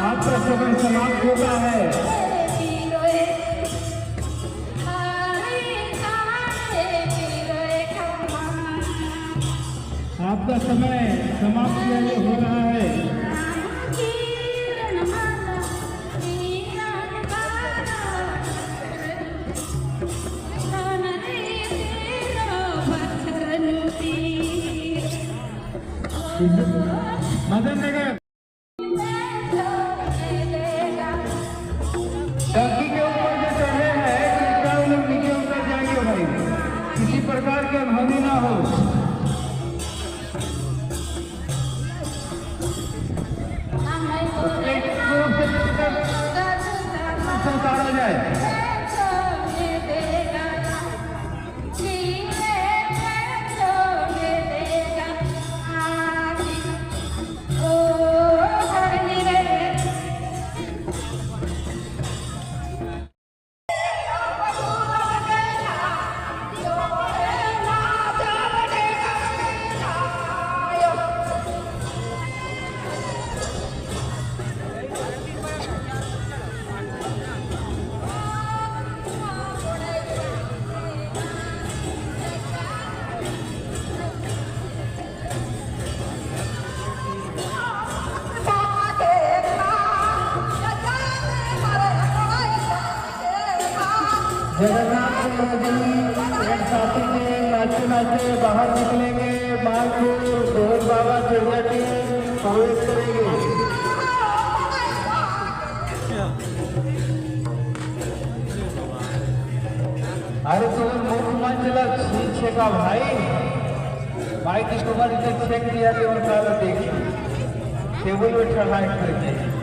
आपका समय समाप्त होता है। आपका समय समाप्त हो रहा है। मदन नगर टंकी के ऊपर जो चढ़े हैं कृपया उन लोग नीचे उतर जाएंगे भाई, किसी प्रकार की अनहोनी ना हो। उतारा जाए। जगन्नाथ एक साथी के नाचते नाचते बाहर निकलेंगे। मालपुर गोल बाबा चिड़िया टीम प्रवेश करेंगे। अरे तो मुख्य मंजिला छे का भाई की तुम्हारी चेक दिया कि उनका देखिए टेबल में चढ़ाए करके